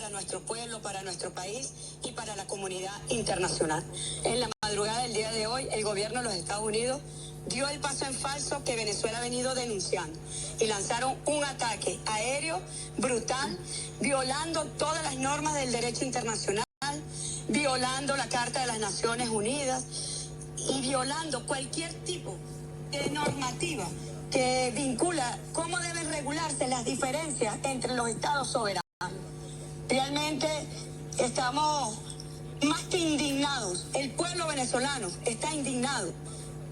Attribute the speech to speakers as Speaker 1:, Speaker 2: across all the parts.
Speaker 1: para nuestro pueblo, para nuestro país y para la comunidad internacional. En la madrugada del día de hoy, el gobierno de los Estados Unidos dio el paso en falso que Venezuela ha venido denunciando y lanzaron un ataque aéreo brutal, violando todas las normas del derecho internacional, violando la Carta de las Naciones Unidas y violando cualquier tipo de normativa que vincula cómo deben regularse las diferencias entre los estados soberanos. Realmente estamos más que indignados. El pueblo venezolano está indignado.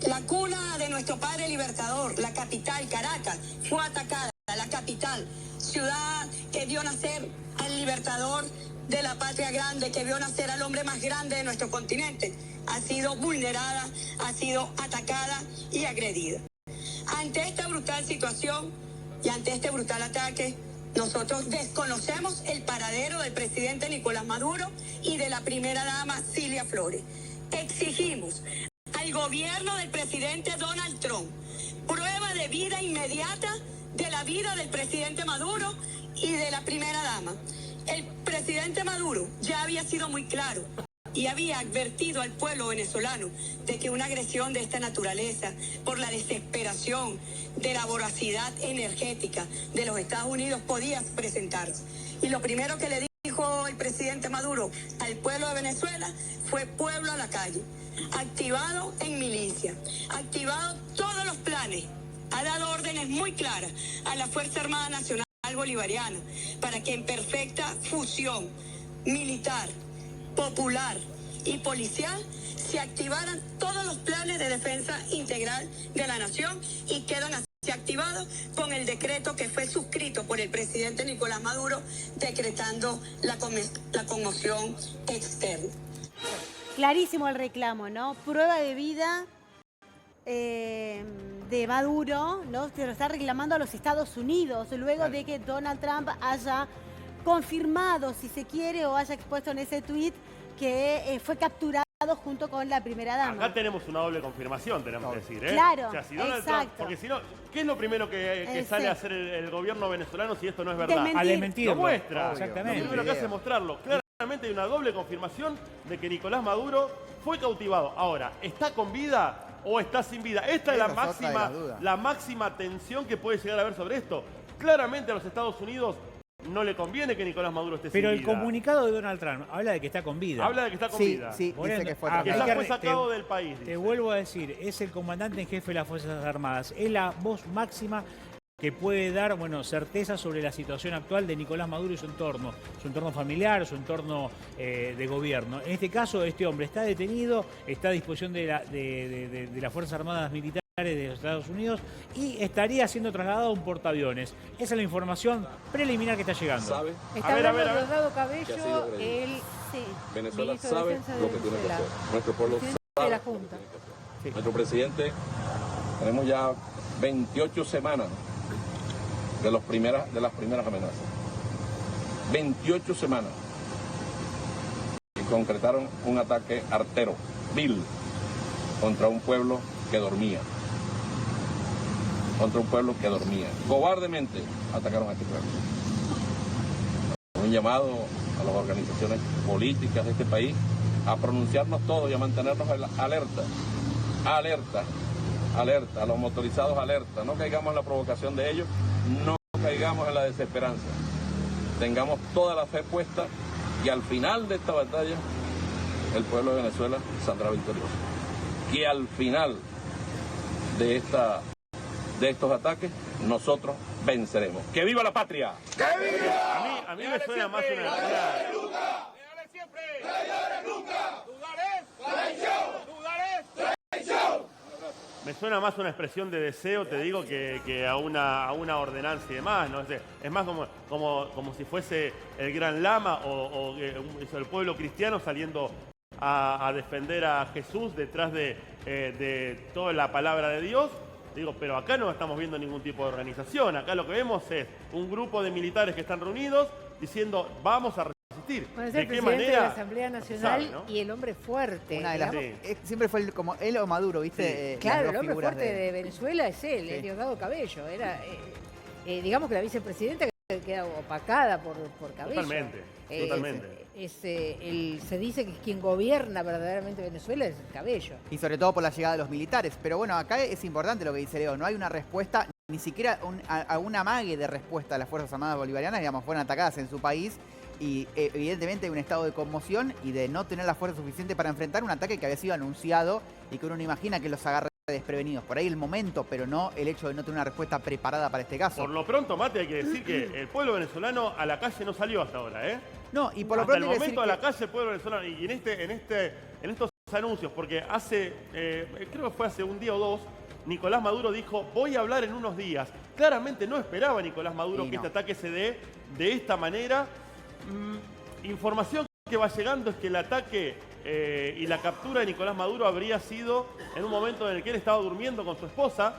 Speaker 1: La cuna de nuestro padre libertador, la capital, Caracas, fue atacada. La capital, ciudad que vio nacer al libertador de la patria grande, que vio nacer al hombre más grande de nuestro continente, ha sido vulnerada, ha sido atacada y agredida. Ante esta brutal situación y ante este brutal ataque, nosotros desconocemos el paradero del presidente Nicolás Maduro y de la primera dama Cilia Flores. Exigimos al gobierno del presidente Donald Trump prueba de vida inmediata de la vida del presidente Maduro y de la primera dama. El presidente Maduro ya había sido muy claro y había advertido al pueblo venezolano de que una agresión de esta naturaleza, por la desesperación de la voracidad energética de los Estados Unidos, podía presentarse. Y lo primero que le dijo el presidente Maduro al pueblo de Venezuela fue: pueblo a la calle, activado en milicia, activado todos los planes, ha dado órdenes muy claras a la Fuerza Armada Nacional Bolivariana para que en perfecta fusión militar, popular y policial se activaran todos los planes de defensa integral de la nación, y quedan así activados con el decreto que fue suscrito por el presidente Nicolás Maduro, decretando la conmoción externa.
Speaker 2: Clarísimo el reclamo, ¿no? Prueba de vida de Maduro, ¿no? Se lo está reclamando a los Estados Unidos, luego de que Donald Trump haya confirmado, si se quiere, o haya expuesto en ese tuit que fue capturado junto con la primera dama.
Speaker 3: Acá tenemos una doble confirmación, tenemos que decir, ¿eh?
Speaker 2: Claro,
Speaker 3: o sea, si Donald
Speaker 2: exacto.
Speaker 3: Trump, porque si no, ¿qué es lo primero que sale a hacer el gobierno venezolano si esto no es verdad?
Speaker 2: Desmentir.
Speaker 4: A desmentirlo.
Speaker 3: Lo muestra.
Speaker 4: Exactamente.
Speaker 3: Lo primero que hace es mostrarlo. Claramente hay una doble confirmación de que Nicolás Maduro fue cautivado. Ahora, ¿está con vida o está sin vida? Esta es la máxima tensión que puede llegar a haber sobre esto. Claramente a los Estados Unidos no le conviene que Nicolás Maduro esté sin vida.
Speaker 4: Pero el comunicado de Donald Trump habla de que está con vida.
Speaker 3: Habla de que está con vida.
Speaker 5: Sí,
Speaker 4: Bueno,
Speaker 5: dice que fue
Speaker 3: Que ya
Speaker 5: trasladado.
Speaker 3: fue sacado del país.
Speaker 4: Te
Speaker 3: dice.
Speaker 4: vuelvo a decir, es el comandante en jefe de las Fuerzas Armadas. Es la voz máxima que puede dar, certeza sobre la situación actual de Nicolás Maduro y su entorno familiar, su entorno de gobierno. En este caso, este hombre está detenido, está a disposición de las Fuerzas Armadas Militares de los Estados Unidos y estaría siendo trasladado a un portaaviones. Esa es la información preliminar que está llegando.
Speaker 6: ¿Sabe?
Speaker 2: Está
Speaker 3: A ver,
Speaker 2: hablando
Speaker 3: a ver.
Speaker 2: Diosdado
Speaker 6: Que ha
Speaker 2: Cabello,
Speaker 6: sido agredido.
Speaker 2: el
Speaker 6: Venezuela
Speaker 2: ministro de
Speaker 6: sabe
Speaker 2: Defensa de
Speaker 6: lo que tiene que
Speaker 2: Venezuela.
Speaker 6: hacer. Nuestro pueblo
Speaker 2: Presidente
Speaker 6: sabe
Speaker 2: de la
Speaker 6: lo que
Speaker 2: Junta.
Speaker 6: tiene que hacer.
Speaker 4: Sí.
Speaker 6: Nuestro presidente, tenemos ya 28 semanas de las primeras amenazas. 28 semanas. Y concretaron un ataque artero, vil, contra un pueblo que dormía. Cobardemente atacaron a este pueblo. Un llamado a las organizaciones políticas de este país a pronunciarnos todos y a mantenernos alerta, a los motorizados alerta. No caigamos en la provocación de ellos, no caigamos en la desesperanza. Tengamos toda la fe puesta y al final de esta batalla el pueblo de Venezuela saldrá victorioso. Que al final de estos ataques nosotros venceremos. ¡Que viva la patria! ¡Que viva!
Speaker 3: A mí me suena más una... Me suena más una expresión de deseo, te digo, que a una ordenanza y demás, ¿no? Es más como si fuese el Gran Lama o el pueblo cristiano saliendo a defender a Jesús detrás de toda la palabra de Dios. Digo, pero acá no estamos viendo ningún tipo de organización. Acá lo que vemos es un grupo de militares que están reunidos diciendo, vamos a resistir.
Speaker 7: Bueno, es
Speaker 3: ¿De
Speaker 7: el
Speaker 3: qué
Speaker 7: presidente de la
Speaker 3: manera?
Speaker 7: Asamblea Nacional,
Speaker 3: Sabe, ¿no?
Speaker 7: y el hombre fuerte.
Speaker 5: Una de las,
Speaker 3: Sí.
Speaker 5: siempre fue como él o Maduro, ¿viste?
Speaker 7: Claro,
Speaker 5: Las
Speaker 7: el
Speaker 5: dos
Speaker 7: hombre
Speaker 5: figuras
Speaker 7: fuerte de Venezuela es él,
Speaker 5: Sí.
Speaker 7: Diosdado Cabello. Era, digamos que la vicepresidenta queda opacada por Cabello.
Speaker 3: Totalmente, totalmente.
Speaker 7: Se dice que quien gobierna verdaderamente Venezuela es Cabello.
Speaker 5: Y sobre todo por la llegada de los militares. Pero bueno, acá es importante lo que dice Leo. No hay una respuesta, ni siquiera un amague de respuesta a las Fuerzas Armadas bolivarianas, digamos, fueron atacadas en su país. Y evidentemente hay un estado de conmoción y de no tener la fuerza suficiente para enfrentar un ataque que había sido anunciado y que uno no imagina que los agarre desprevenidos. Por ahí el momento, pero no el hecho de no tener una respuesta preparada para este caso.
Speaker 3: Por lo pronto, Mate, hay que decir que el pueblo venezolano a la calle no salió hasta ahora, ¿eh?
Speaker 5: No, y por lo
Speaker 3: hasta
Speaker 5: pronto
Speaker 3: el momento a la calle el pueblo venezolano. Y en estos anuncios, porque creo que fue hace un día o dos, Nicolás Maduro dijo, voy a hablar en unos días. Claramente no esperaba Nicolás Maduro que este ataque se dé de esta manera. Información que va llegando es que el ataque y la captura de Nicolás Maduro habría sido en un momento en el que él estaba durmiendo con su esposa,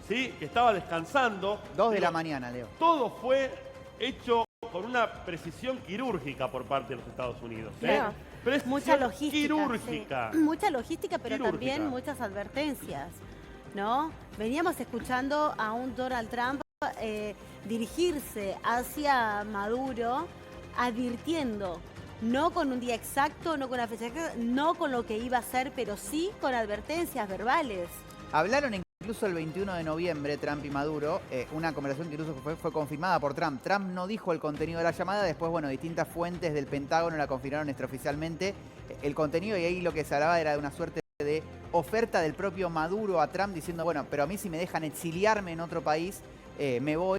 Speaker 3: ¿sí? Que estaba descansando.
Speaker 5: 2 de la mañana, Leo.
Speaker 3: Todo fue hecho con una precisión quirúrgica por parte de los Estados Unidos.
Speaker 2: Claro. Mucha logística.
Speaker 3: Quirúrgica.
Speaker 2: Sí. Mucha logística, pero
Speaker 3: Quirúrgica.
Speaker 2: también muchas advertencias, ¿no? Veníamos escuchando a un Donald Trump dirigirse hacia Maduro advirtiendo, no con un día exacto, no con una fecha exacta, no con lo que iba a hacer, pero sí con advertencias verbales.
Speaker 5: Hablaron incluso el 21 de noviembre, Trump y Maduro, una conversación que incluso fue confirmada por Trump. Trump no dijo el contenido de la llamada, después, bueno, distintas fuentes del Pentágono la confirmaron extraoficialmente el contenido, y ahí lo que se hablaba era de una suerte de oferta del propio Maduro a Trump diciendo, bueno, pero a mí si me dejan exiliarme en otro país, me voy,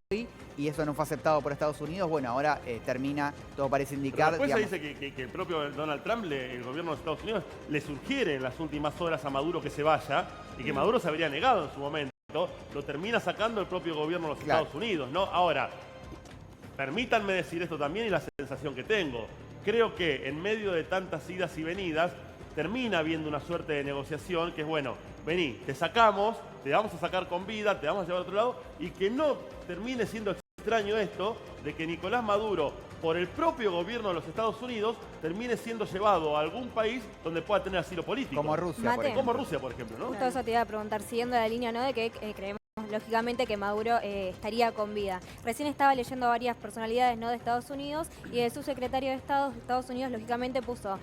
Speaker 5: y eso no fue aceptado por Estados Unidos. Bueno, ahora termina, todo parece indicar...
Speaker 3: Pero después se dice que el propio Donald Trump, el gobierno de Estados Unidos, le sugiere en las últimas horas a Maduro que se vaya, y que Maduro se habría negado en su momento, lo termina sacando el propio gobierno de los Estados Unidos, ¿no? Ahora, permítanme decir esto también y la sensación que tengo. Creo que en medio de tantas idas y venidas, termina habiendo una suerte de negociación que es, bueno, vení, te sacamos, te vamos a sacar con vida, te vamos a llevar a otro lado, y que no termine siendo extraño esto de que Nicolás Maduro, por el propio gobierno de los Estados Unidos, termine siendo llevado a algún país donde pueda tener asilo político.
Speaker 5: Como Rusia,
Speaker 8: Mate.
Speaker 5: por ejemplo.
Speaker 3: Como Rusia, por ejemplo, ¿no?
Speaker 8: Justo eso te iba a preguntar, siguiendo la línea, ¿no? De que creemos lógicamente que Maduro estaría con vida. Recién estaba leyendo varias personalidades, ¿no? De Estados Unidos, y el subsecretario de Estados Unidos lógicamente puso,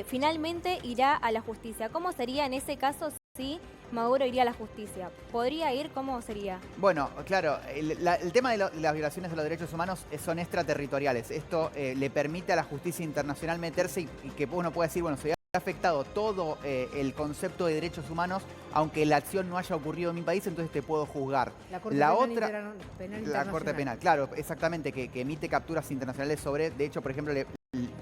Speaker 8: finalmente irá a la justicia. ¿Cómo sería en ese caso si Maduro iría a la justicia? ¿Podría ir? ¿Cómo sería?
Speaker 5: Bueno, claro, el tema de las violaciones de los derechos humanos son extraterritoriales. Esto le permite a la justicia internacional meterse y que uno pueda decir, bueno, se ha afectado todo el concepto de derechos humanos, aunque la acción no haya ocurrido en mi país, entonces te puedo juzgar.
Speaker 7: La Corte Penal
Speaker 5: La Corte Penal, claro, exactamente, que emite capturas internacionales sobre, de hecho, por ejemplo,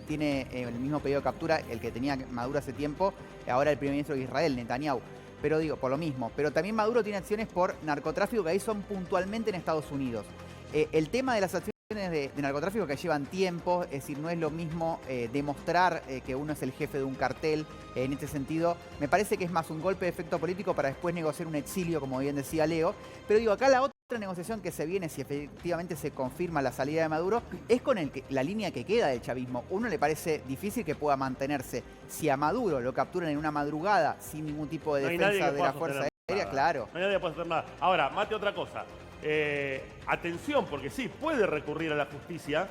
Speaker 5: tiene el mismo pedido de captura el que tenía Maduro hace tiempo, ahora el primer ministro de Israel, Netanyahu. Pero digo, por lo mismo. Pero también Maduro tiene acciones por narcotráfico que ahí son puntualmente en Estados Unidos. El tema de las acciones de narcotráfico que llevan tiempo, es decir, no es lo mismo demostrar que uno es el jefe de un cartel. En este sentido, me parece que es más un golpe de efecto político para después negociar un exilio, como bien decía Leo. Pero digo, acá la otra negociación que se viene, si efectivamente se confirma la salida de Maduro, es con la línea que queda del chavismo. Uno le parece difícil que pueda mantenerse. Si a Maduro lo capturan en una madrugada sin ningún tipo de defensa de la Fuerza Aérea, claro.
Speaker 3: No hay nadie que pueda hacer nada. Ahora, Mate, otra cosa. Atención, porque sí, puede recurrir a la justicia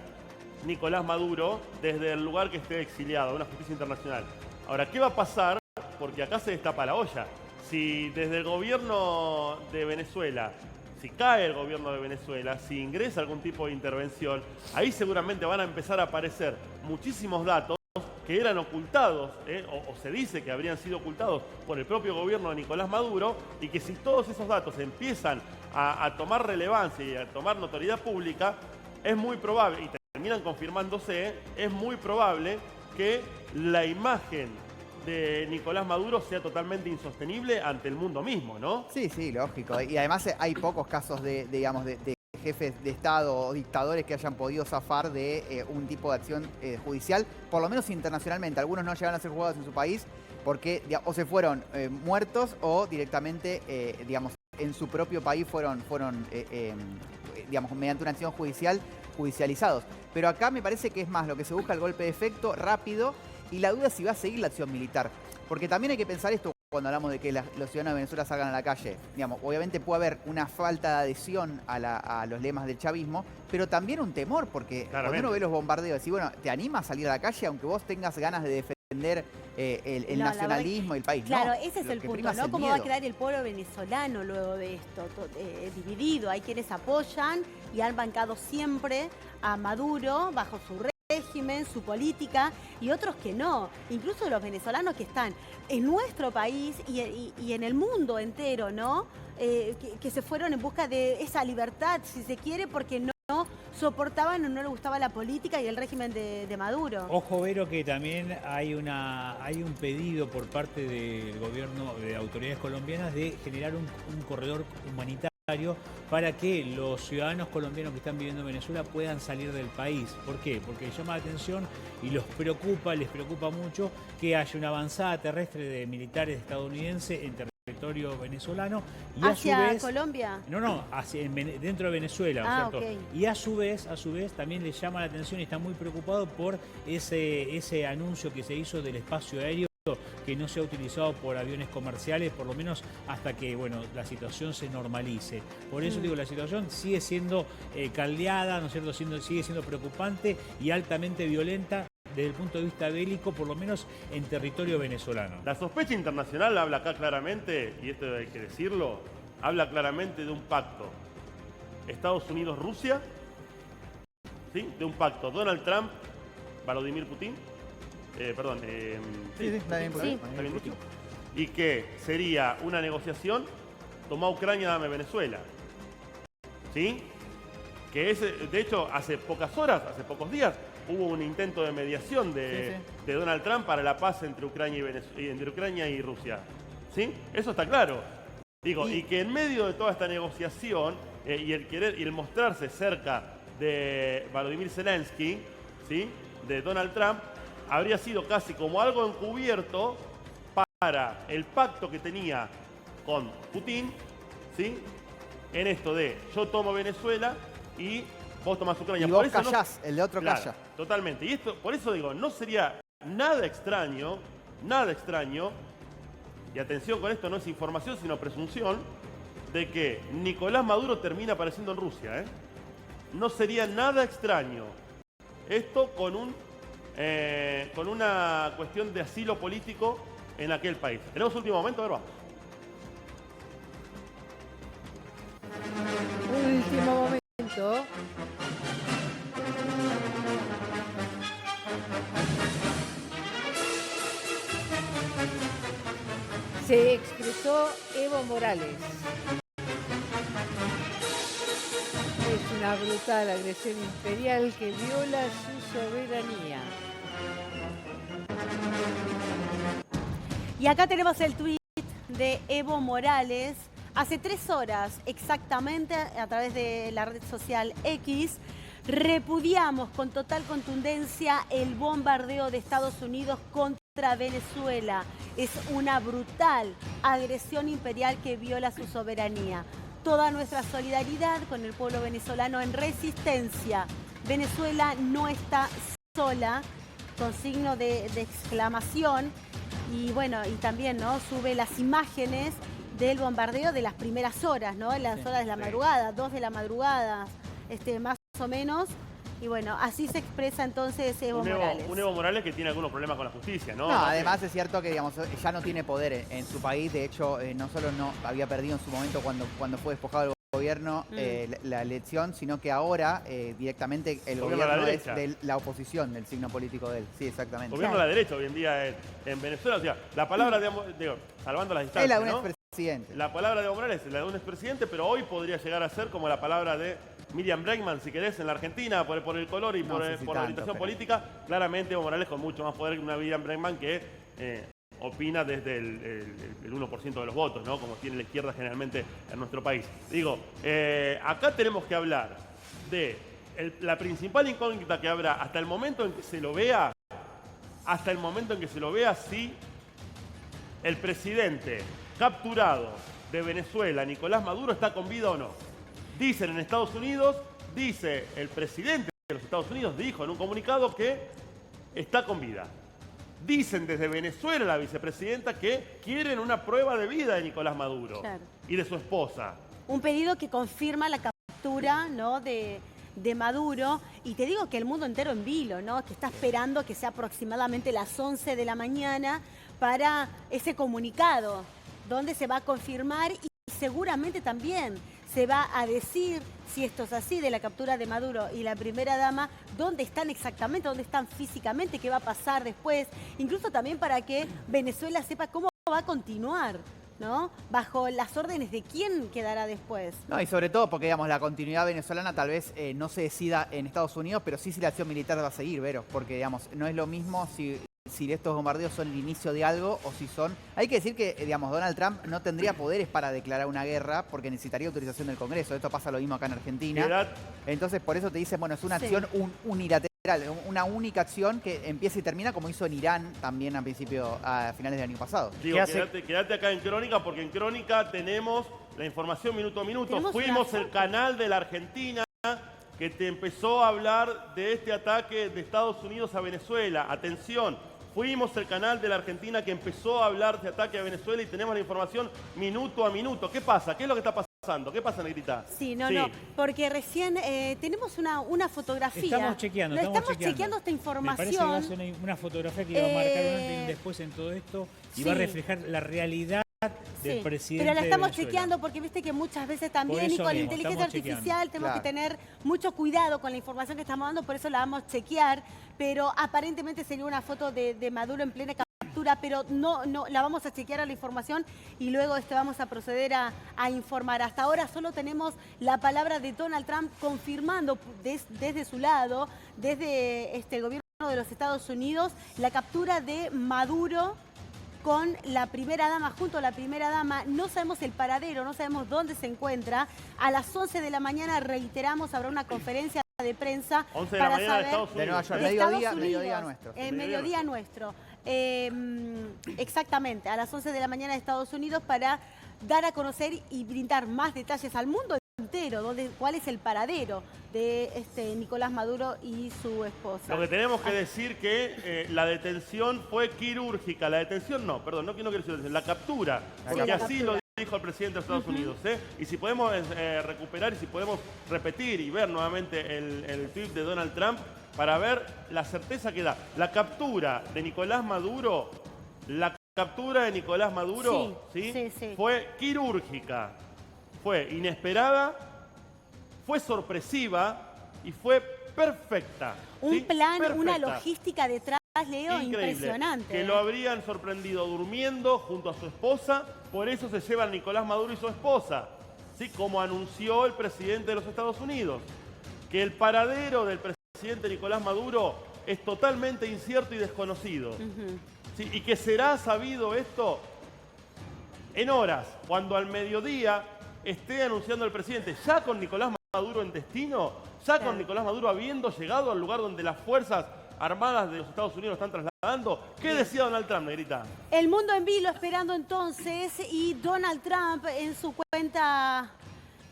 Speaker 3: Nicolás Maduro desde el lugar que esté exiliado, una justicia internacional. Ahora, ¿qué va a pasar? Porque acá se destapa la olla. Si desde el gobierno de Venezuela, si cae el gobierno de Venezuela, si ingresa algún tipo de intervención, ahí seguramente van a empezar a aparecer muchísimos datos que eran ocultados, o se dice que habrían sido ocultados por el propio gobierno de Nicolás Maduro, y que si todos esos datos empiezan a tomar relevancia y a tomar notoriedad pública, es muy probable, y terminan confirmándose, es muy probable que la imagen de Nicolás Maduro sea totalmente insostenible ante el mundo mismo, ¿no?
Speaker 5: Sí, sí, lógico. Y además hay pocos casos de jefes de Estado o dictadores que hayan podido zafar de un tipo de acción judicial, por lo menos internacionalmente. Algunos no llegaron a ser juzgados en su país porque o se fueron muertos o directamente, en su propio país fueron mediante una acción judicial, judicializados. Pero acá me parece que es más lo que se busca el golpe de efecto rápido y la duda es si va a seguir la acción militar. Porque también hay que pensar esto, cuando hablamos de que los ciudadanos de Venezuela salgan a la calle. Digamos, obviamente puede haber una falta de adhesión a los lemas del chavismo, pero también un temor, porque cuando uno ve los bombardeos, decís, bueno, ¿te anima a salir a la calle aunque vos tengas ganas de defender el nacionalismo y el país?
Speaker 2: Claro,
Speaker 5: no,
Speaker 2: ese es
Speaker 5: lo
Speaker 2: el
Speaker 5: que
Speaker 2: punto,
Speaker 5: prima es
Speaker 2: ¿no?
Speaker 5: el
Speaker 2: ¿Cómo va a
Speaker 5: miedo.
Speaker 2: quedar el pueblo venezolano luego de esto? Dividido. Hay quienes apoyan y han bancado siempre a Maduro bajo su régimen, su política, y otros que no. Incluso los venezolanos que están en nuestro país y en el mundo entero, ¿no? Que se fueron en busca de esa libertad, si se quiere, porque no soportaban o no les gustaba la política y el régimen de Maduro.
Speaker 4: Ojo, Vero, que también hay un pedido por parte del gobierno, de autoridades colombianas, de generar un corredor humanitario para que los ciudadanos colombianos que están viviendo en Venezuela puedan salir del país. ¿Por qué? Porque llama la atención y les preocupa mucho que haya una avanzada terrestre de militares estadounidenses en territorio venezolano y
Speaker 2: ¿Hacia
Speaker 4: a su vez,
Speaker 2: Colombia?
Speaker 4: No, dentro de Venezuela, ¿cierto?
Speaker 2: Okay.
Speaker 4: Y a su vez también le llama la atención y está muy preocupado por ese anuncio que se hizo del espacio aéreo, que no se ha utilizado por aviones comerciales, por lo menos hasta que la situación se normalice. Por eso digo, la situación sigue siendo caldeada, ¿no es cierto? Sigue siendo preocupante y altamente violenta desde el punto de vista bélico, por lo menos en territorio venezolano.
Speaker 3: La sospecha internacional habla acá claramente, y esto hay que decirlo, habla claramente de un pacto Estados Unidos-Rusia, ¿sí? De un pacto Donald Trump, Vladimir Putin,
Speaker 5: Vladimir Putin.
Speaker 3: y que sería una negociación, toma Ucrania, dame Venezuela, ¿sí? Que de hecho, hace pocos días, hubo un intento de mediación de Donald Trump para la paz entre Ucrania y Rusia, ¿sí? Eso está claro. Digo, y que en medio de toda esta negociación y el mostrarse cerca de Volodymyr Zelensky, ¿sí? De Donald Trump, habría sido casi como algo encubierto para el pacto que tenía con Putin, ¿sí? En esto de yo tomo Venezuela y vos tomás Ucrania.
Speaker 5: Y vos callás, el de otro
Speaker 3: claro,
Speaker 5: calla.
Speaker 3: Totalmente. Y esto, por eso digo, no sería nada extraño, y atención con esto, no es información sino presunción, de que Nicolás Maduro termina apareciendo en Rusia, ¿eh? No sería nada extraño esto con una cuestión de asilo político en aquel país. Tenemos último momento, a ver, vamos.
Speaker 7: Último momento. Se expresó Evo Morales. Es una brutal agresión imperial que viola su soberanía.
Speaker 2: Y acá tenemos el tuit de Evo Morales. Hace 3 horas exactamente, a través de la red social X, repudiamos con total contundencia el bombardeo de Estados Unidos contra Venezuela. Es una brutal agresión imperial que viola su soberanía. Toda nuestra solidaridad con el pueblo venezolano en resistencia. Venezuela no está sola, con signo de exclamación. Y bueno, y también, ¿no? Sube las imágenes del bombardeo de las primeras horas, ¿no? En las horas de la madrugada, 2 de la madrugada, más o menos. Y bueno, así se expresa entonces Evo Morales.
Speaker 3: Un Evo Morales que tiene algunos problemas con la justicia, ¿no?
Speaker 5: No, además es cierto que digamos, ya no tiene poder en su país. De hecho, no solo no había perdido en su momento cuando fue despojado el gobierno la elección, sino que ahora directamente el gobierno es de la oposición del signo político de él. Sí, exactamente.
Speaker 3: Gobierno de la derecha hoy en día en Venezuela. O sea, la palabra de, salvando las distancias,
Speaker 5: Es la de un
Speaker 3: ¿no?
Speaker 5: expresidente.
Speaker 3: La palabra de Evo Morales es la de un expresidente, pero hoy podría llegar a ser como la palabra de Miriam Bregman, si querés, en la Argentina, por el color y por la orientación política. Claramente Evo Morales con mucho más poder que una Miriam Bregman que opina desde el 1% de los votos, ¿no? Como tiene la izquierda generalmente en nuestro país. Digo, acá tenemos que hablar de la principal incógnita que habrá hasta el momento en que se lo vea, si el presidente capturado de Venezuela, Nicolás Maduro, está con vida o no. Dicen en Estados Unidos, dice el presidente de los Estados Unidos, dijo en un comunicado que está con vida. Dicen desde Venezuela, la vicepresidenta, que quieren una prueba de vida de Nicolás Maduro y de su esposa.
Speaker 2: Un pedido que confirma la captura, ¿no?, de Maduro. Y te digo que el mundo entero en vilo, ¿no?, que está esperando que sea aproximadamente las 11 de la mañana para ese comunicado, donde se va a confirmar y seguramente también se va a decir, si esto es así, de la captura de Maduro y la primera dama, dónde están exactamente, dónde están físicamente, qué va a pasar después, incluso también para que Venezuela sepa cómo va a continuar, ¿no?, bajo las órdenes de quién quedará después.
Speaker 5: No, y sobre todo porque, digamos, la continuidad venezolana tal vez no se decida en Estados Unidos, pero sí si la acción militar va a seguir, Vero, porque, digamos, no es lo mismo si estos bombardeos son el inicio de algo o si son... Hay que decir que, digamos, Donald Trump no tendría poderes para declarar una guerra porque necesitaría autorización del Congreso. Esto pasa lo mismo acá en Argentina. Entonces, por eso te dicen, bueno, es una acción unilateral, una única acción que empieza y termina, como hizo en Irán también a finales del año pasado.
Speaker 3: Digo, quédate acá en Crónica, porque en Crónica tenemos la información minuto a minuto. Fuimos el canal de la Argentina que te empezó a hablar de este ataque de Estados Unidos a Venezuela. Atención. Fuimos el canal de la Argentina que empezó a hablar de ataque a Venezuela y tenemos la información minuto a minuto. ¿Qué pasa? ¿Qué es lo que está pasando? ¿Qué pasa, Negrita?
Speaker 2: Sí, no, porque recién tenemos una fotografía.
Speaker 4: Estamos chequeando
Speaker 2: esta información.
Speaker 4: Me parece que va a ser una fotografía que va a marcar un antes y un después en todo esto y va a reflejar la realidad del presidente.
Speaker 2: Pero la estamos
Speaker 4: de Venezuela.
Speaker 2: chequeando porque viste que muchas veces también y con la inteligencia artificial tenemos que tener mucho cuidado con la información que estamos dando, por eso la vamos a chequear, pero aparentemente sería una foto de Maduro en plena captura, pero no la vamos a chequear a la información y luego vamos a proceder a informar. Hasta ahora solo tenemos la palabra de Donald Trump confirmando desde su lado, desde el gobierno de los Estados Unidos, la captura de Maduro con la primera dama, junto a la primera dama. No sabemos el paradero, no sabemos dónde se encuentra. A las 11 de la mañana, reiteramos, habrá una conferencia de prensa
Speaker 3: 11 de la mañana de Estados Unidos.
Speaker 5: De Nueva York, mediodía nuestro.
Speaker 2: Mediodía nuestro. Exactamente, a las 11 de la mañana de Estados Unidos para dar a conocer y brindar más detalles al mundo entero, cuál es el paradero de Nicolás Maduro y su esposa.
Speaker 3: Lo que tenemos que decir que la detención fue quirúrgica. La detención no quiero decir detención, la captura. Porque así lo dijo el presidente de Estados Unidos. Y si podemos recuperar y si podemos repetir y ver nuevamente el tweet de Donald Trump para ver la certeza que da. La captura de Nicolás Maduro, fue quirúrgica. Fue inesperada, fue sorpresiva y fue perfecta.
Speaker 2: Un plan, una logística detrás, Leo, impresionante.
Speaker 3: Que lo habrían sorprendido durmiendo junto a su esposa, por eso se llevan Nicolás Maduro y su esposa, ¿sí? Como anunció el presidente de los Estados Unidos. Que el paradero del presidente Nicolás Maduro es totalmente incierto y desconocido. ¿Sí? Y que será sabido esto en horas, cuando al mediodía esté anunciando el presidente, ya con Nicolás Maduro en destino, ya con Nicolás Maduro habiendo llegado al lugar donde las Fuerzas Armadas de los Estados Unidos están trasladando. ¿Qué decía Donald Trump, Negrita?
Speaker 2: El mundo en vilo esperando entonces, y Donald Trump en su cuenta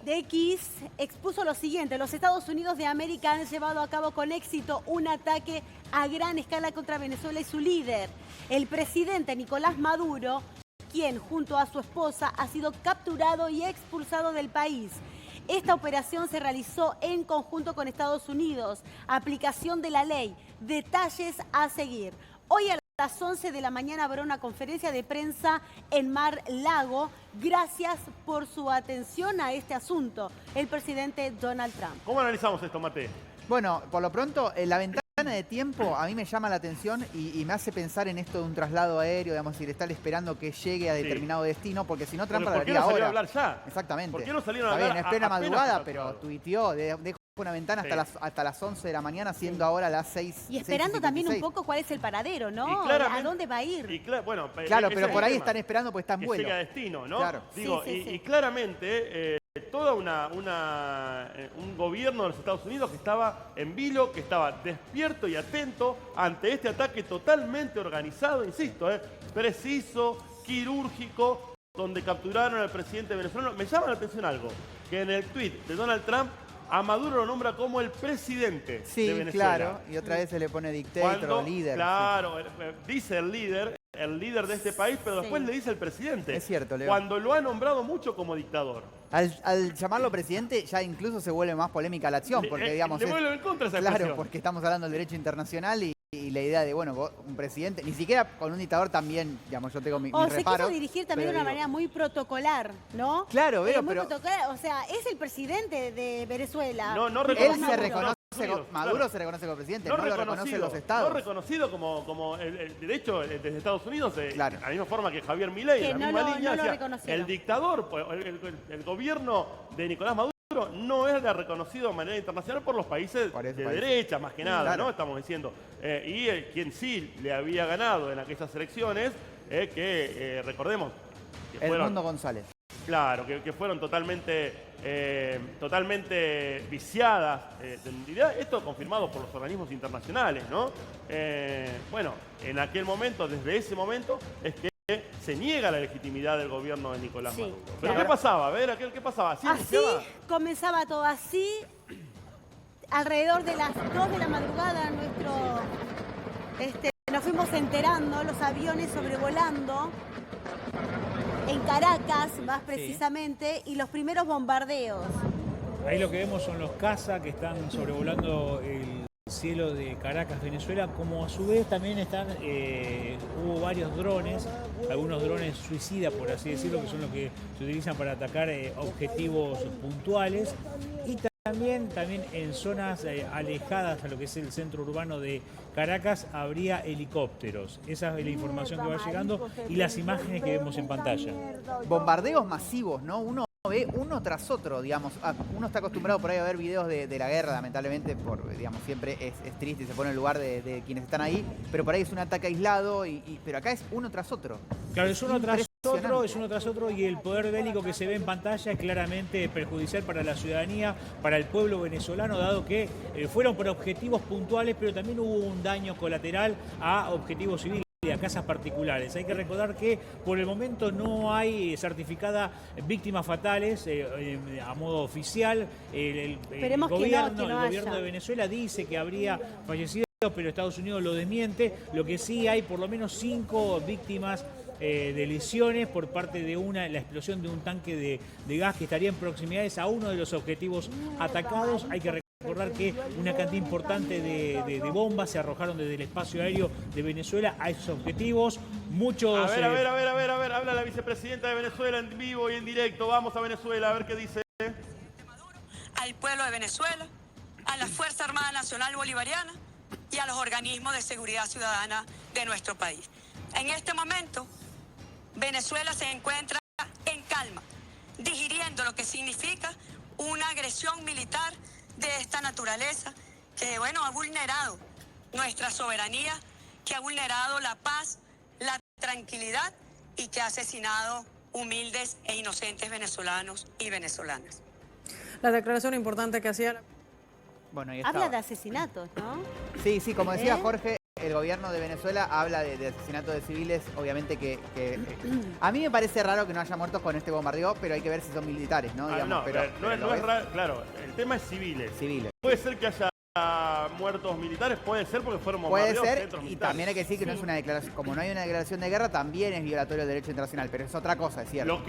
Speaker 2: de X expuso lo siguiente: los Estados Unidos de América han llevado a cabo con éxito un ataque a gran escala contra Venezuela y su líder, el presidente Nicolás Maduro, quien junto a su esposa ha sido capturado y expulsado del país. Esta operación se realizó en conjunto con Estados Unidos. Aplicación de la ley. Detalles a seguir. Hoy a las 11 de la mañana habrá una conferencia de prensa en Mar-Lago. Gracias por su atención a este asunto, el presidente Donald Trump.
Speaker 3: ¿Cómo analizamos esto, Mate?
Speaker 5: Bueno, por lo pronto, la ventana de tiempo a mí me llama la atención y me hace pensar en esto de un traslado aéreo, digamos, decir, estar esperando que llegue a determinado destino, porque si no, Trump hablaría ahora.
Speaker 3: ¿Por qué no salió a hablar ya?
Speaker 5: Exactamente.
Speaker 3: ¿Por qué no salieron a
Speaker 5: hablar?
Speaker 3: hablar?
Speaker 5: Está bien, es plena madrugada, pero tuiteó, dejó una ventana hasta las 11 de la mañana, siendo ahora las 6.
Speaker 2: Y esperando también un poco cuál es el paradero, ¿no? ¿A dónde va a ir?
Speaker 5: Claro, pero por ahí están esperando porque está en vuelo.
Speaker 3: Que llegue a destino, ¿no?
Speaker 5: Claro.
Speaker 3: Digo, y claramente toda un gobierno de los Estados Unidos que estaba en vilo, que estaba despierto y atento ante este ataque totalmente organizado, insisto, preciso, quirúrgico, donde capturaron al presidente venezolano. Me llama la atención algo, que en el tuit de Donald Trump a Maduro lo nombra como el presidente
Speaker 5: Sí,
Speaker 3: de Venezuela.
Speaker 5: claro. Y otra vez se le pone dictator
Speaker 3: Cuando,
Speaker 5: o líder.
Speaker 3: Claro, dice el líder de este país, pero después le dice el presidente.
Speaker 5: Es cierto, Leo.
Speaker 3: Cuando lo ha nombrado mucho como dictador.
Speaker 5: Al llamarlo presidente ya incluso se vuelve más polémica la acción, porque digamos...
Speaker 3: Le vuelve en contra esa
Speaker 5: Claro,
Speaker 3: expresión.
Speaker 5: porque estamos hablando del derecho internacional y la idea de, bueno, vos, un presidente, ni siquiera con un dictador también, digamos, yo tengo mi
Speaker 2: O se
Speaker 5: reparo.
Speaker 2: quiso dirigir también de
Speaker 5: pero
Speaker 2: una
Speaker 5: digo,
Speaker 2: manera muy protocolar, ¿no?
Speaker 5: Claro, Vero,
Speaker 2: muy
Speaker 5: pero-
Speaker 2: protocolar, o sea, es el presidente de Venezuela.
Speaker 3: No
Speaker 5: Él
Speaker 3: reconocido
Speaker 5: se
Speaker 3: por
Speaker 5: reconoce,
Speaker 3: Estados Unidos,
Speaker 5: Maduro
Speaker 3: claro.
Speaker 5: se reconoce como presidente, no lo reconocen los
Speaker 3: No
Speaker 5: estados.
Speaker 3: reconocido como de hecho, desde Estados Unidos,
Speaker 5: Claro.
Speaker 3: de la misma forma que Javier Milei,
Speaker 2: Que
Speaker 3: la
Speaker 2: no
Speaker 3: misma
Speaker 2: lo-
Speaker 3: línea,
Speaker 2: no lo
Speaker 3: decía,
Speaker 2: reconocieron.
Speaker 3: el dictador, pues, el gobierno de Nicolás Maduro no es reconocido de manera internacional por los países
Speaker 5: Por esos
Speaker 3: de
Speaker 5: países.
Speaker 3: derecha, más que nada,
Speaker 5: Claro.
Speaker 3: ¿no? Estamos diciendo. Quien sí le había ganado en aquellas elecciones, recordemos, que
Speaker 5: El
Speaker 3: fueron...
Speaker 5: Mundo González.
Speaker 3: Claro, que fueron totalmente viciadas. En realidad, esto confirmado por los organismos internacionales, ¿no? Bueno, en aquel momento, desde ese momento, es que se niega la legitimidad del gobierno de Nicolás
Speaker 2: Sí,
Speaker 3: Maduro. ¿Pero
Speaker 2: claro.
Speaker 3: qué pasaba? A ver, ¿qué pasaba? ¿Así
Speaker 2: Así
Speaker 3: iniciaba?
Speaker 2: comenzaba todo, así alrededor de las 2 de la madrugada nos fuimos enterando, los aviones sobrevolando en Caracas, más precisamente, y los primeros bombardeos.
Speaker 4: Ahí lo que vemos son los cazas que están sobrevolando el cielo de Caracas, Venezuela, como a su vez también hubo varios drones, algunos drones suicidas, por así decirlo, que son los que se utilizan para atacar objetivos puntuales, y también en zonas alejadas a lo que es el centro urbano de Caracas habría helicópteros. Esa es la información que va llegando y las imágenes que vemos en pantalla.
Speaker 5: Bombardeos masivos, ¿no? Uno ve uno tras otro, digamos. Uno está acostumbrado por ahí a ver videos de la guerra, lamentablemente, digamos, siempre es triste y se pone en el lugar de quienes están ahí, pero por ahí es un ataque aislado, pero acá es uno tras otro.
Speaker 4: Claro, es uno tras
Speaker 5: Impresionante.
Speaker 4: otro y el poder bélico que se ve en pantalla es claramente perjudicial para la ciudadanía, para el pueblo venezolano, dado que fueron por objetivos puntuales, pero también hubo un daño colateral a objetivos civiles, a casas particulares. Hay que recordar que por el momento no hay certificada víctimas fatales a modo oficial. El
Speaker 2: Esperemos que no
Speaker 4: gobierno
Speaker 2: haya.
Speaker 4: de Venezuela dice que habría fallecido, pero Estados Unidos lo desmiente. Lo que sí hay por lo menos 5 víctimas de lesiones por parte de la explosión de un tanque de gas que estaría en proximidades a uno de los objetivos atacados. Hay que recordar que una cantidad importante de bombas se arrojaron desde el espacio aéreo de Venezuela a esos objetivos. Muchos...
Speaker 3: A ver, habla la vicepresidenta de Venezuela en vivo y en directo. Vamos a Venezuela, a ver qué dice.
Speaker 1: Al pueblo de Venezuela, a la Fuerza Armada Nacional Bolivariana y a los organismos de seguridad ciudadana de nuestro país. En este momento, Venezuela se encuentra en calma, digiriendo lo que significa una agresión militar de esta naturaleza que, bueno, ha vulnerado nuestra soberanía, que ha vulnerado la paz, la tranquilidad y que ha asesinado humildes e inocentes venezolanos y venezolanas.
Speaker 9: La declaración importante que hacía...
Speaker 5: Bueno, ahí
Speaker 2: Habla
Speaker 5: estaba.
Speaker 2: de asesinatos, ¿no?
Speaker 5: Sí, como decía
Speaker 2: ¿Eh?
Speaker 5: Jorge, el gobierno de Venezuela habla de asesinatos de civiles, obviamente a mí me parece raro que no haya muertos con este bombardeo, pero hay que ver si son militares, ¿no? Digamos,
Speaker 3: No es raro, claro, el tema es civiles.
Speaker 5: Civiles.
Speaker 3: Puede ser que haya muertos militares, puede ser porque fueron
Speaker 5: Puede
Speaker 3: bombardeos
Speaker 5: ser,
Speaker 3: centros
Speaker 5: y
Speaker 3: militares.
Speaker 5: también hay que decir que no es una declaración, como no hay una declaración de guerra, también es violatorio del derecho internacional, pero es otra cosa, es cierto.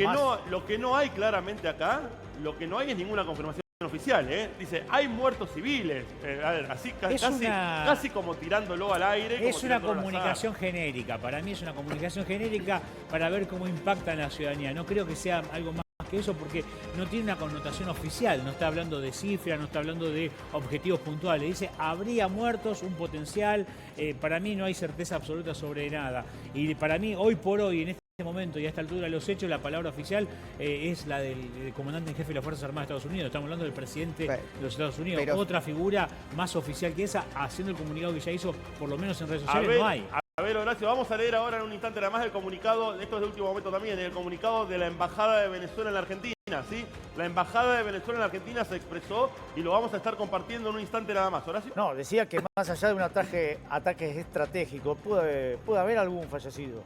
Speaker 3: Lo que no hay claramente acá, lo que no hay es ninguna confirmación oficial, ¿eh? Dice, hay muertos civiles. A ver, así casi como tirándolo al aire.
Speaker 4: Es
Speaker 3: como
Speaker 4: una
Speaker 3: tirándolo al
Speaker 4: comunicación genérica. Para mí es una comunicación genérica para ver cómo impacta en la ciudadanía. No creo que sea algo más que eso porque no tiene una connotación oficial. No está hablando de cifras, no está hablando de objetivos puntuales. Dice, habría muertos, un potencial. Para mí no hay certeza absoluta sobre nada. Y para mí, hoy por hoy, en este momento y a esta altura de los hechos, la palabra oficial es la del comandante en jefe de las Fuerzas Armadas de Estados Unidos. Estamos hablando del presidente de los Estados Unidos. Otra figura más oficial que esa, haciendo el comunicado que ya hizo, por lo menos en redes sociales, no hay.
Speaker 3: A ver, Horacio, vamos a leer ahora en un instante nada más el comunicado, esto es de último momento también, el comunicado de la Embajada de Venezuela en la Argentina, ¿sí? La Embajada de Venezuela en la Argentina se expresó y lo vamos a estar compartiendo en un instante nada más. Horacio.
Speaker 10: No, decía que más allá de un ataque estratégico, puede haber algún fallecido.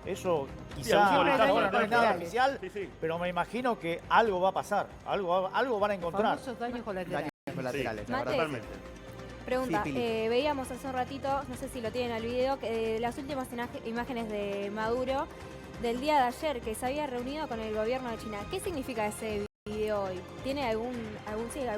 Speaker 10: Eso quizá no es nada oficial, pero me imagino que algo va a pasar, algo van a encontrar.
Speaker 7: Famosos daños colaterales.
Speaker 5: laterales, la
Speaker 8: Mate,
Speaker 5: verdad.
Speaker 3: Totalmente.
Speaker 8: Pregunta,
Speaker 5: Sí, Pili.
Speaker 8: veíamos hace un ratito, no sé si lo tienen al video, que las últimas imágenes de Maduro del día de ayer, que se había reunido con el gobierno de China. ¿Qué significa ese video hoy? ¿Tiene algún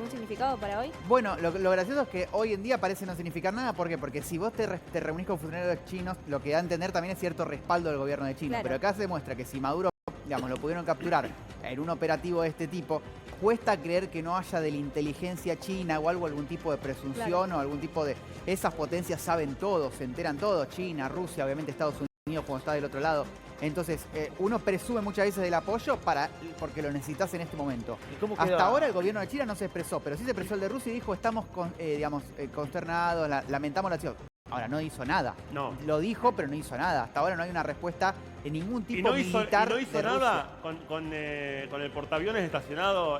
Speaker 8: significado para hoy?
Speaker 5: Bueno, lo gracioso es que hoy en día parece no significar nada. ¿Por qué? Porque si vos te reunís con funcionarios chinos, lo que da a entender también es cierto respaldo del gobierno de China.
Speaker 8: Claro.
Speaker 5: Pero acá se demuestra que si Maduro, digamos, lo pudieron capturar en un operativo de este tipo, cuesta creer que no haya de la inteligencia china o algún tipo de presunción,
Speaker 8: Claro.
Speaker 5: o algún tipo de... Esas potencias saben todo, se enteran todo. China, Rusia, obviamente Estados Unidos cuando está del otro lado. Entonces, uno presume muchas veces del apoyo porque lo necesitas en este momento.
Speaker 10: ¿Y cómo
Speaker 5: Hasta
Speaker 10: queda?
Speaker 5: ahora el gobierno de China no se expresó, pero sí se expresó el de Rusia y dijo, estamos consternados, lamentamos la acción. Ahora, no hizo nada.
Speaker 3: No.
Speaker 5: Lo dijo, pero no hizo nada. Hasta ahora no hay una respuesta de ningún tipo
Speaker 3: Y no hizo
Speaker 5: militar
Speaker 3: nada con el portaaviones estacionado.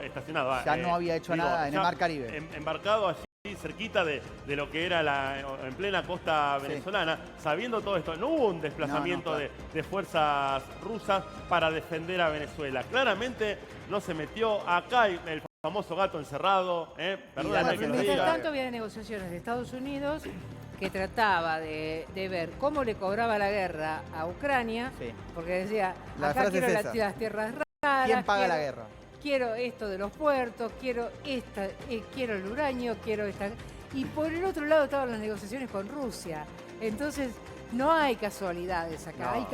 Speaker 5: Ya no había hecho nada en el
Speaker 3: ya
Speaker 5: Mar Caribe.
Speaker 3: Embarcado allí cerquita de lo que era en plena costa
Speaker 5: Sí.
Speaker 3: venezolana, sabiendo todo esto. No hubo un desplazamiento
Speaker 5: No, claro.
Speaker 3: de fuerzas rusas para defender a Venezuela. Claramente no se metió. Acá hay el famoso gato encerrado. Perdóname que lo
Speaker 7: Mientras
Speaker 3: diga.
Speaker 7: tanto había negociaciones de Estados Unidos que trataba de ver cómo le cobraba la guerra a Ucrania,
Speaker 5: Sí.
Speaker 7: porque decía,
Speaker 5: La
Speaker 7: acá
Speaker 5: frase
Speaker 7: quiero
Speaker 5: es
Speaker 7: las
Speaker 5: esa.
Speaker 7: tierras raras,
Speaker 5: ¿Quién paga la
Speaker 7: quiero-
Speaker 5: guerra?
Speaker 7: quiero esto de los puertos, quiero quiero el uranio, quiero esta... Y por el otro lado estaban las negociaciones con Rusia. Entonces, no hay casualidades acá,
Speaker 3: No.
Speaker 7: hay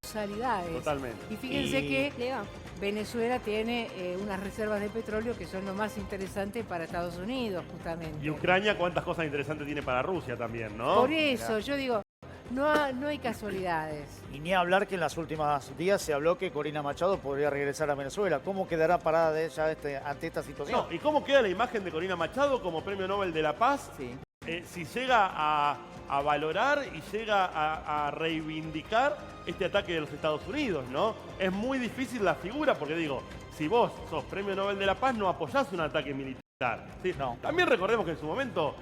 Speaker 7: causalidades.
Speaker 3: Totalmente.
Speaker 7: Y fíjense
Speaker 10: Y-
Speaker 7: que
Speaker 8: Leo.
Speaker 7: Venezuela tiene unas reservas de petróleo que son lo más interesante para Estados Unidos, justamente.
Speaker 3: Y Ucrania, cuántas cosas interesantes tiene para Rusia también, ¿no?
Speaker 7: Por eso, yo digo, no hay casualidades.
Speaker 10: Y ni hablar que en los últimos días se habló que Corina Machado podría regresar a Venezuela. ¿Cómo quedará parada de ella ante esta situación?
Speaker 3: No, ¿y cómo queda la imagen de Corina Machado como Premio Nobel de la Paz?
Speaker 5: Sí.
Speaker 3: Si llega a valorar y llega a reivindicar este ataque de los Estados Unidos, ¿no? Es muy difícil la figura porque digo, si vos sos Premio Nobel de la Paz no apoyás un ataque militar. ¿sí?
Speaker 10: No.
Speaker 3: También recordemos que en su momento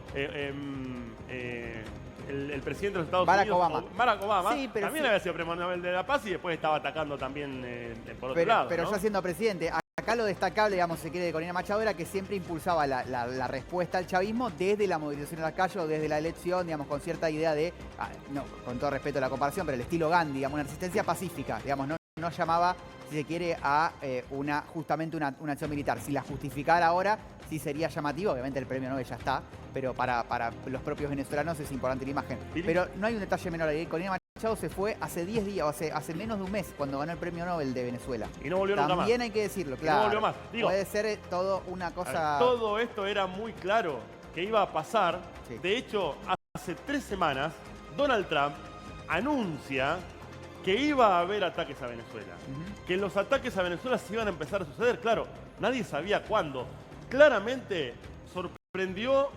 Speaker 3: el presidente de los Estados
Speaker 5: Barack
Speaker 3: Unidos,
Speaker 5: Obama.
Speaker 3: Barack Obama,
Speaker 5: Sí, pero
Speaker 3: también
Speaker 5: sí.
Speaker 3: había sido Premio Nobel de la Paz y después estaba atacando también por otro
Speaker 5: Pero,
Speaker 3: lado.
Speaker 5: pero
Speaker 3: ¿no?
Speaker 5: ya siendo presidente, acá lo destacable, digamos, se quiere de Corina Machado era que siempre impulsaba la respuesta al chavismo desde la movilización en la calle o desde la elección, digamos, con cierta idea de, no, con todo respeto a la comparación, pero el estilo Gandhi, digamos, una resistencia pacífica, digamos, no llamaba, si se quiere, a justamente una acción militar. Si la justificara ahora, sí sería llamativo, obviamente el premio Nobel ya está, pero para los propios venezolanos es importante la imagen.
Speaker 3: Pili.
Speaker 5: Pero no hay un detalle menor ahí, Corina Machado se fue hace 10 días, o hace menos de un mes, cuando ganó el premio Nobel de Venezuela.
Speaker 3: Y no volvió nunca más.
Speaker 5: También hay que decirlo,
Speaker 3: Y no
Speaker 5: claro.
Speaker 3: volvió más. Digo,
Speaker 5: puede ser todo una
Speaker 3: A ver,
Speaker 5: cosa...
Speaker 3: todo esto era muy claro que iba a pasar.
Speaker 5: Sí.
Speaker 3: De hecho, hace 3 semanas, Donald Trump anuncia que iba a haber ataques a Venezuela.
Speaker 5: Ujú.
Speaker 3: Que los ataques a Venezuela se iban a empezar a suceder. Claro, nadie sabía cuándo. Claramente sorprendió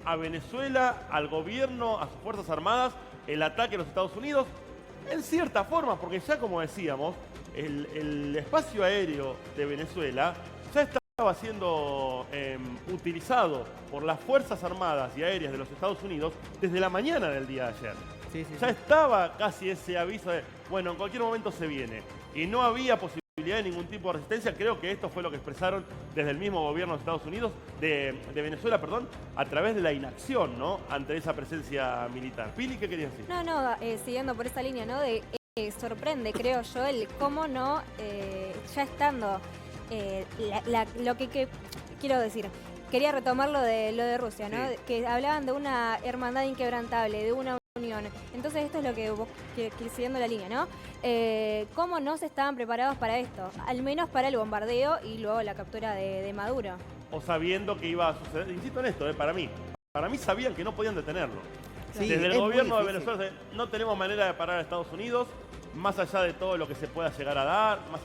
Speaker 3: a Venezuela, al gobierno, a sus Fuerzas Armadas, el ataque a los Estados Unidos. En cierta forma, porque ya como decíamos, el espacio aéreo de Venezuela ya estaba siendo utilizado por las Fuerzas Armadas y Aéreas de los Estados Unidos desde la mañana del día de ayer.
Speaker 5: Sí, sí,
Speaker 3: Ya
Speaker 5: sí.
Speaker 3: estaba casi ese aviso de, bueno, en cualquier momento se viene. Y no había posibilidad de ningún tipo de resistencia. Creo que esto fue lo que expresaron desde el mismo gobierno de Estados Unidos, de Venezuela, perdón, a través de la inacción, ¿no? Ante esa presencia militar. Pili, ¿qué querías decir?
Speaker 8: No, siguiendo por esa línea, ¿no? Sorprende, creo yo, el cómo no, ya estando lo que quiero decir. Quería retomar lo de Rusia, ¿no?
Speaker 3: Sí.
Speaker 8: Que hablaban de una hermandad inquebrantable, de una unión. Entonces esto es lo que vos, siguiendo la línea, ¿no? ¿Cómo no se estaban preparados para esto? Al menos para el bombardeo y luego la captura de Maduro.
Speaker 3: O sabiendo que iba a suceder, insisto en esto, para mí sabían que no podían detenerlo.
Speaker 5: Sí,
Speaker 3: Desde el
Speaker 5: es muy
Speaker 3: gobierno de
Speaker 5: difícil.
Speaker 3: Venezuela no tenemos manera de parar a Estados Unidos, más allá de todo lo que se pueda llegar a dar, más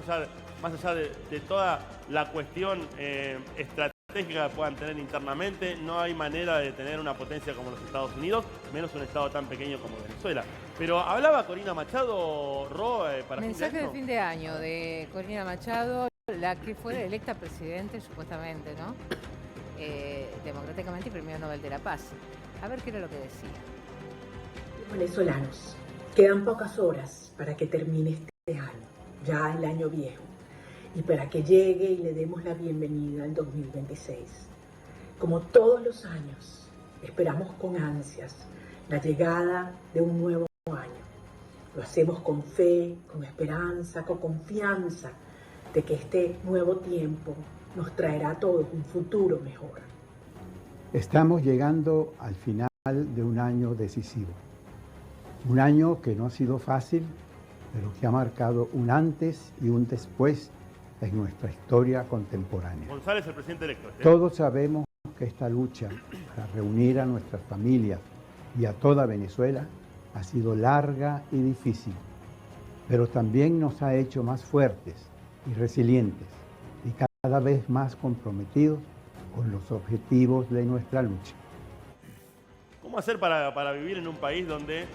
Speaker 3: allá de toda la cuestión estratégica que puedan tener internamente, no hay manera de tener una potencia como los Estados Unidos, menos un estado tan pequeño como Venezuela. Pero hablaba Corina Machado, para
Speaker 7: Mensaje de
Speaker 3: esto.
Speaker 7: fin de año de Corina Machado, la que fue electa presidente, supuestamente, ¿no? Democráticamente y Premio Nobel de la Paz. A ver qué era lo que decía.
Speaker 11: Venezolanos, quedan pocas horas para que termine este año, ya el año viejo, y para que llegue y le demos la bienvenida al 2026. Como todos los años, esperamos con ansias la llegada de un nuevo año. Lo hacemos con fe, con esperanza, con confianza de que este nuevo tiempo nos traerá a todos un futuro mejor.
Speaker 12: Estamos llegando al final de un año decisivo. Un año que no ha sido fácil, pero que ha marcado un antes y un después en nuestra historia contemporánea.
Speaker 3: González, el presidente electo.
Speaker 12: Todos sabemos que esta lucha para reunir a nuestras familias y a toda Venezuela ha sido larga y difícil, pero también nos ha hecho más fuertes y resilientes y cada vez más comprometidos con los objetivos de nuestra lucha.
Speaker 3: ¿Cómo hacer para vivir en un país donde,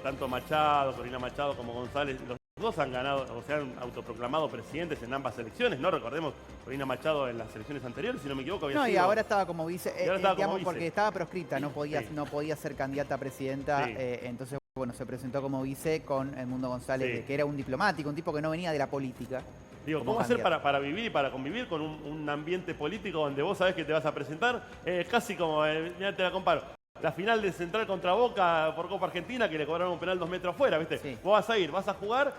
Speaker 3: tanto Machado, Corina Machado como González, los dos han ganado o se han autoproclamado presidentes en ambas elecciones, ¿no? Recordemos, Corina Machado en las elecciones anteriores, si no me equivoco, había sido...
Speaker 5: y ahora estaba como vice,
Speaker 3: como vice.
Speaker 5: porque estaba proscripta, no podía,
Speaker 3: Sí.
Speaker 5: no podía ser candidata a presidenta,
Speaker 3: Sí.
Speaker 5: entonces, bueno, se presentó como vice con Edmundo González,
Speaker 3: Sí.
Speaker 5: que era un diplomático, un tipo que no venía de la política.
Speaker 3: Digo,
Speaker 5: como
Speaker 3: ¿cómo hacer
Speaker 5: candidato.
Speaker 3: para vivir y para convivir con un ambiente político donde vos sabés que te vas a presentar? Es casi como, mirá, te la comparo, la final de Central contra Boca por Copa Argentina, que le cobraron un penal 2 metros afuera, ¿viste?
Speaker 5: Sí.
Speaker 3: Vos vas a ir, vas a jugar,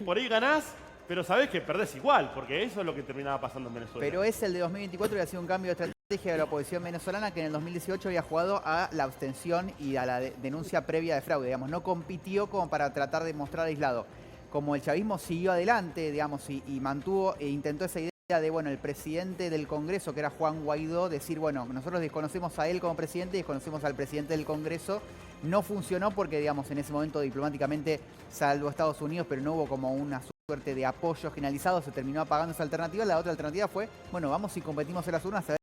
Speaker 3: por ahí ganás, pero sabés que perdés igual, porque eso es lo que terminaba pasando en Venezuela.
Speaker 5: Pero es el de 2024 y ha sido un cambio de estrategia de la oposición venezolana que en el 2018 había jugado a la abstención y a la denuncia previa de fraude, digamos, no compitió como para tratar de mostrar aislado. Como el chavismo siguió adelante, digamos, y mantuvo e intentó esa idea de, bueno, el presidente del Congreso, que era Juan Guaidó, decir, bueno, nosotros desconocemos a él como presidente y desconocemos al presidente del Congreso. No funcionó porque, digamos, en ese momento diplomáticamente salvo Estados Unidos, pero no hubo como una suerte de apoyo generalizado, se terminó apagando esa alternativa. La otra alternativa fue, bueno, vamos y competimos en las urnas a ver